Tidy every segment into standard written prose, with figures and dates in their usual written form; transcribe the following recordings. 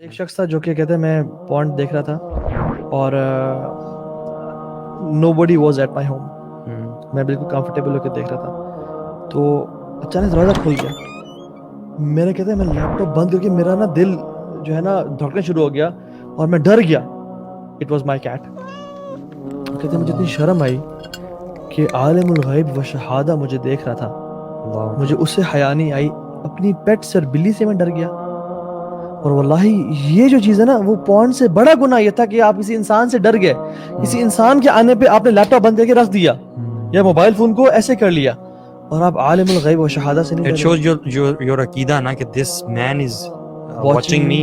ایک شخص تھا جو کہ کہتے ہیں میں پونڈ دیکھ رہا تھا اور نو بڈی واز ایٹ مائی ہوم. میں بالکل کمفرٹیبل ہو کے دیکھ رہا تھا تو اچانک دروازہ کھل گیا. میرے کہتے ہیں میں لیپ ٹاپ بند کر کے میرا نا دل جو ہے نا دھڑکنا شروع ہو گیا اور میں ڈر گیا. It was my cat. کہتے ہیں مجھے اتنی شرم آئی کہ عالم الغیب و شہادہ مجھے دیکھ رہا تھا, مجھے اس سے حیا نہیں آئی. اپنی پیٹ سر بلی سے میں ڈر گیا. اور واللہ یہ جو چیز ہے نا وہ پونڈ سے بڑا گناہ یہ تھا کہ آپ کسی انسان سے ڈر گئے, کسی انسان کے آنے پہ آپ نے لیپ ٹاپ بند کر کے رکھ دیا یا موبائل فون کو ایسے کر لیا اور آپ عالم الغیب و شہادہ سے نہیں It ڈرے. shows your عقیدہ نا کہ this man is watching me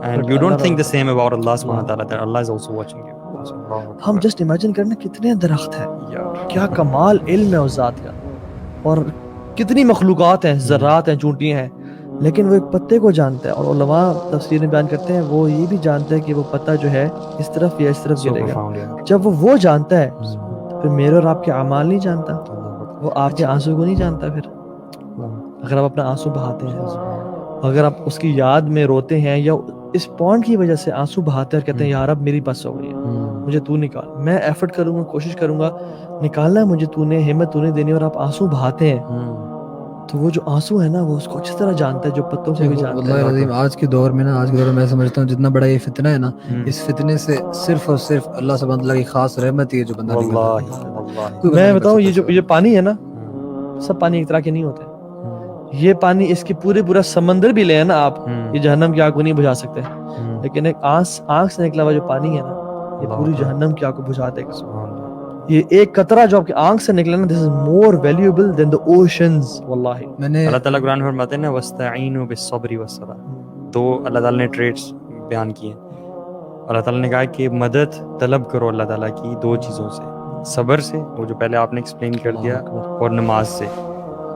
and you don't think the same about Allah subhanahu wa ta'ala that Allah is also watching you. ہم جسٹ امیجن کرنا کتنے درخت ہیں, کیا کمال علم ہے اس ذات کا, اور کتنی مخلوقات ہیں, ذرات ہیں, چونٹیاں ہیں, لیکن وہ ایک پتے کو جانتا ہے. اور علماء تفسیر میں بیان کرتے ہیں وہ یہ بھی جانتے ہیں کہ وہ پتا جو ہے اس طرف یا اس طرف گرے گا. جب وہ جانتا ہے پھر میرے اور آپ کے اعمال نہیں جانتا, وہ آپ کے آنسو کو نہیں جانتا. پھر اگر آپ اپنا آنسو بہاتے ہیں, اگر آپ اس کی یاد میں روتے ہیں یا اس پونڈ کی وجہ سے آنسو بہاتے ہیں اور کہتے ہیں یار اب میری بس ہو گئی ہے, مجھے تو نکال, میں ایفرٹ کروں گا, کوشش کروں گا نکالنا ہے مجھے, تو نے ہمت تو نے دینی, اور آپ آنسو بہاتے ہیں تو وہ جو آنسو ہے نا وہ اس کو اچھی طرح جانتا ہے جو پتوں کو بھی جانتا واللہ ہے. العظیم آج کے دور میں نا, آج کے دور میں میں سمجھتا ہوں جتنا بڑا یہ فتنہ ہے نا, اس فتنے سے صرف اور صرف اللہ سبحانہ وتعالی کی خاص رحمت ہی ہے جو بندہ نکل. میں بتاؤں یہ جو یہ پانی ہے نا, سب پانی ایک طرح کے نہیں ہوتے. یہ پانی اس کے پورا سمندر بھی لے نا آپ, یہ جہنم کی آگ کو نہیں بجھا سکتے, لیکن ایک آنکھ سے نکلا ہوا جو پانی ہے نا یہ پوری جہنم کی آگ کو بجھا دے گا. یہ ایک قطرہ جو آپ کی آنکھ سے نکلا نا, this is more valuable than the oceans. واللہ میں نے اللہ تعالیٰ قرآن میں فرماتے ہیں نا وَاسْتَعِینُوا بِالصَّبْرِ وَالصَّلَاةِ, تو اللہ تعالیٰ نے ٹریٹس بیان کیے. اللہ تعالیٰ نے کہا کہ مدد طلب کرو اللہ تعالیٰ کی دو چیزوں سے, صبر سے, وہ جو پہلے آپ نے ایکسپلین کر دیا, اور نماز سے.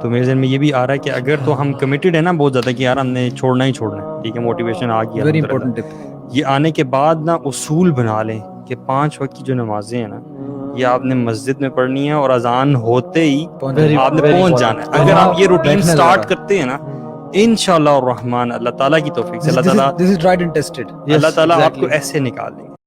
تو میرے ذہن میں یہ بھی آ رہا ہے کہ اگر تو ہم کمیٹیڈ ہے نا بہت زیادہ کہ یار ہم نے چھوڑنا ہی چھوڑنا ہے, ٹھیک ہے, موٹیویشن آ گیا, ویری امپورٹنٹ ٹپ, یہ آنے کے بعد نا اصول بنا لیں کہ 5 وقت کی جو نمازیں ہیں نا یہ آپ نے مسجد میں پڑھنی ہے اور اذان ہوتے ہی آپ نے پہنچ جانا ہے. اگر آپ یہ روٹین سٹارٹ کرتے ہیں نا انشاءاللہ الرحمن, اللہ تعالیٰ کی توفیق سے اللہ تعالیٰ this is tried and tested. اللہ تعالیٰ آپ کو ایسے نکال دیں گے.